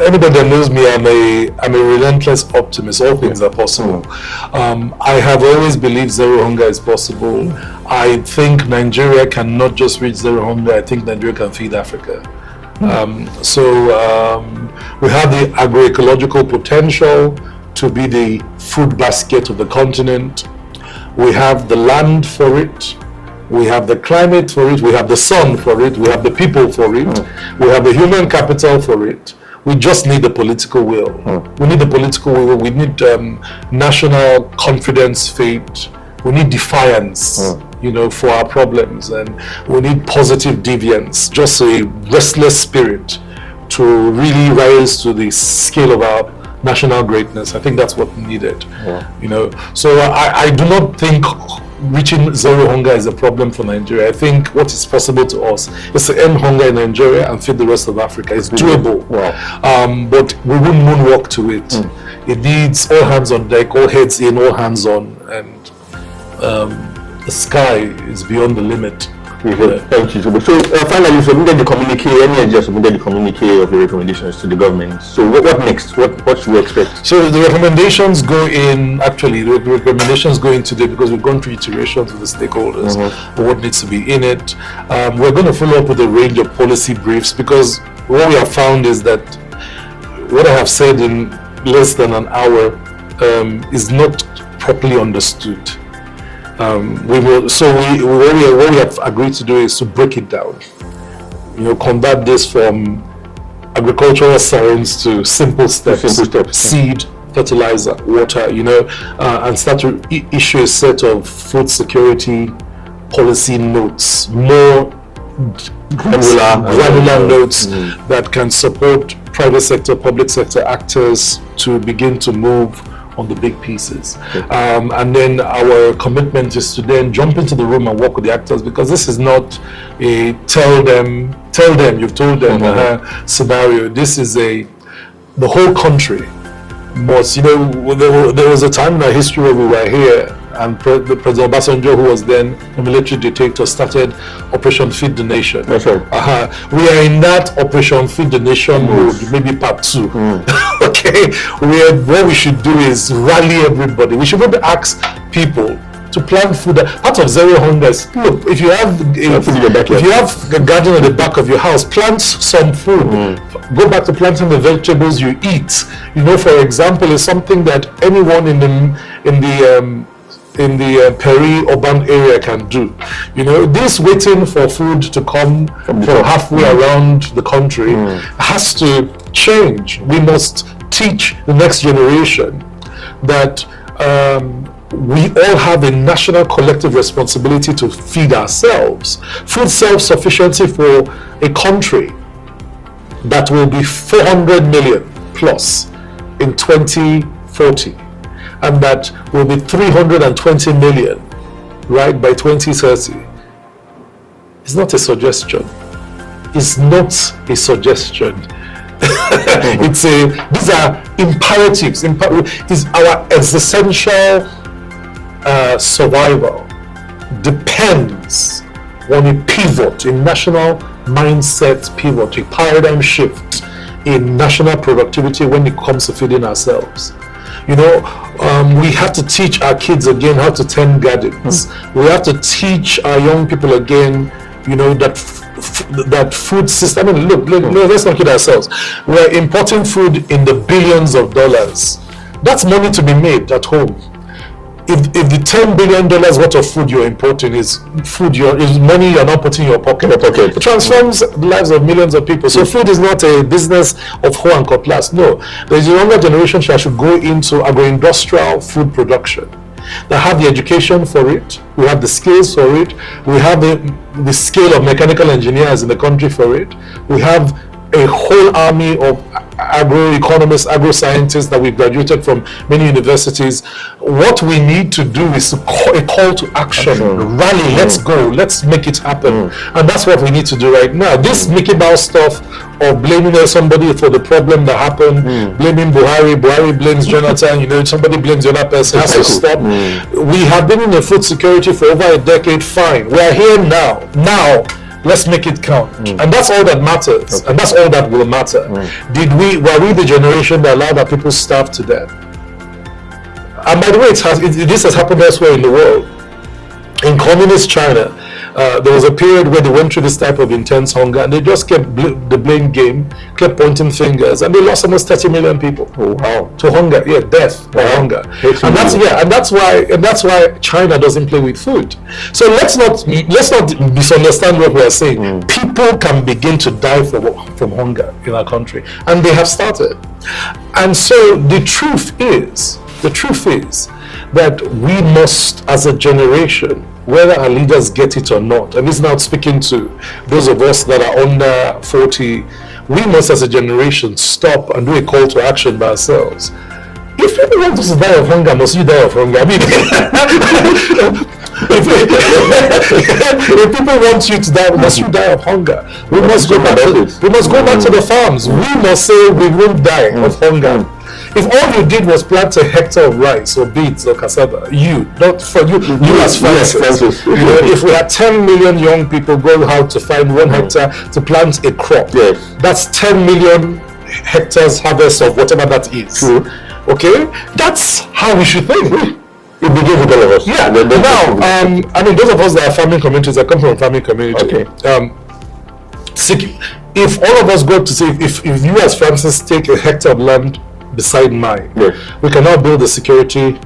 Speaker 10: Anybody that knows me, I'm a relentless optimist. All things are possible. I have always believed zero hunger is possible. I think Nigeria cannot just reach zero hunger. I think Nigeria can feed Africa. We have the agroecological potential to be the food basket of the continent. We have the land for it. We have the climate for it. We have the sun for it. We have the people for it. We have the human capital for it. We just need the political will. We need the political will. We need national confidence, faith. We need defiance, for our problems, and we need positive deviance, just a restless spirit to really rise to the scale of our national greatness. I think that's what we needed. So I do not think reaching zero hunger is a problem for Nigeria. I think what is possible to us is to end hunger in Nigeria and feed the rest of Africa. It's doable. But we wouldn't moonwalk to it. It needs all hands on deck, all heads in, all hands on, and the sky is beyond the limit.
Speaker 9: Thank you so much. So finally, you submitted the communique, NESG submitted the communique of the recommendations to the government. So what next? What should we expect?
Speaker 10: So the recommendations go in, actually, the recommendations go in today because we've gone through iterations with the stakeholders of what needs to be in it. We're going to follow up with a range of policy briefs because what we have found is that what I have said in less than an hour is not properly understood. What we have agreed to do is to break it down. Convert this from agricultural science to simple steps. Seed, fertilizer, water, and start to issue a set of food security policy notes, more granular notes that can support private sector, public sector actors to begin to move on the big pieces. And then our commitment is to then jump into the room and work with the actors, because this is not a tell them, you've told them scenario. This is the whole country must, there was a time in our history where we were here and President Obasanjo, who was then a military dictator, started Operation Feed the Nation.
Speaker 9: That's right.
Speaker 10: We are in that Operation Feed the Nation mode, maybe part 2. Okay, what we should do is rally everybody. We should maybe ask people to plant food. Part of zero hunger is, look, if you have a garden at the back of your house, plant some food. Go back to planting the vegetables you eat. For example, is something that anyone in the peri-urban area can do. This waiting for food to come from halfway around the country has to change. We must teach the next generation that we all have a national collective responsibility to feed ourselves. Food self-sufficiency for a country that will be 400 million plus in 2040. And that will be 320 million, right, by 2030. It's not a suggestion. It's not a suggestion. These are imperatives. It's our existential survival depends on a pivot, a national mindset pivot, a paradigm shift in national productivity when it comes to feeding ourselves. We have to teach our kids again how to tend gardens. We have to teach our young people again, that food system. Look, let's not kid ourselves. We're importing food in the billions of dollars. That's money to be made at home. If the $10 billion worth of food you're importing is money you're not putting in your pocket. It transforms the lives of millions of people. So food is not a business of hoe and cutlass. No, there's a younger generation that should go into agro-industrial food production. They have the education for it. We have the skills for it. We have the scale of mechanical engineers in the country for it. We have a whole army of agroeconomists, agro-scientists that we've graduated from many universities. What we need to do is a call to action, rally, let's go, let's make it happen. And that's what we need to do right now. This Mickey Mouse stuff of blaming somebody for the problem that happened, blaming Buhari blames Jonathan, somebody blames the other person, has to stop. We have been in the food security for over a decade, fine. We are here now. Let's make it count. And that's all that matters. And that's all that will matter. Were we the generation that allowed our people starve to death? And by the way, this has happened elsewhere in the world. In communist China, there was a period where they went through this type of intense hunger, and they just kept the blame game, kept pointing fingers, and they lost almost 30 million people to hunger, death by hunger. And that's why China doesn't play with food. So let's not misunderstand what we are saying. People can begin to die from hunger in our country, and they have started. And so the truth is that we must, as a generation, whether our leaders get it or not, and this is now speaking to those of us that are under 40, we must, as a generation, stop and do a call to action by ourselves. If people want us to die of hunger, must you die of hunger? I mean, if people want you to die, must you die of hunger? We must go back to the farms. We must say we won't die of hunger. If all you did was plant a hectare of rice or beets or cassava, you as Francis, if we had 10 million young people go out to find 1 hectare to plant a crop, that's 10 million hectares harvest of whatever that is. Okay, that's how we should think. It begins with all of us. Yeah. Now, I mean, those of us that are farming communities, I come from a farming community. Okay. If all of us go to say, if you as Francis take a hectare of land beside mine, we can now build the security.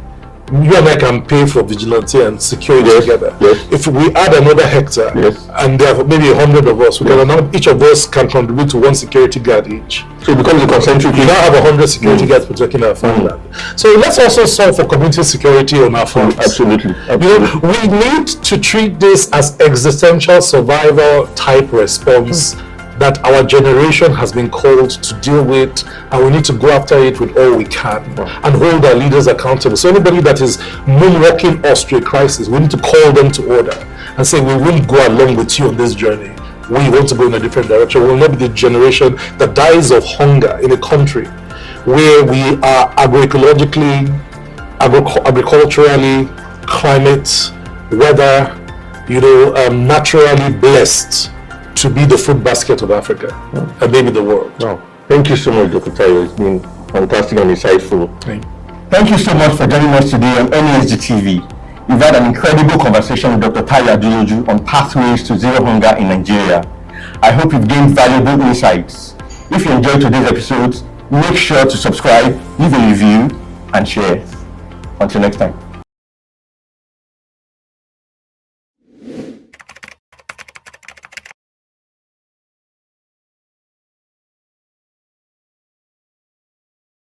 Speaker 10: You and I can pay for vigilante and security together. If we add another hectare, and there are maybe 100 of us, we can now, each of us can contribute to 1 security guard each. So it becomes a concentric. We now have 100 security guards protecting our farmland. So let's also solve for community security on our farms. Absolutely. We need to treat this as existential survival type response that our generation has been called to deal with, and we need to go after it with all we can and hold our leaders accountable. So anybody that is moonwalking us to a crisis, we need to call them to order and say, we won't go along with you on this journey. We want to go in a different direction. We will not be the generation that dies of hunger in a country where we are agriculturally, climate, weather, naturally blessed to be the food basket of Africa and maybe the world. Thank you so much, Dr. Tayo. It's been fantastic and insightful.
Speaker 9: Thank you so much for joining us today on NESG TV. We've had an incredible conversation with Dr. Tayo Aduloju on pathways to zero hunger in Nigeria. I hope you've gained valuable insights. If you enjoyed today's episode, make sure to subscribe, leave a review, and share. Until next time.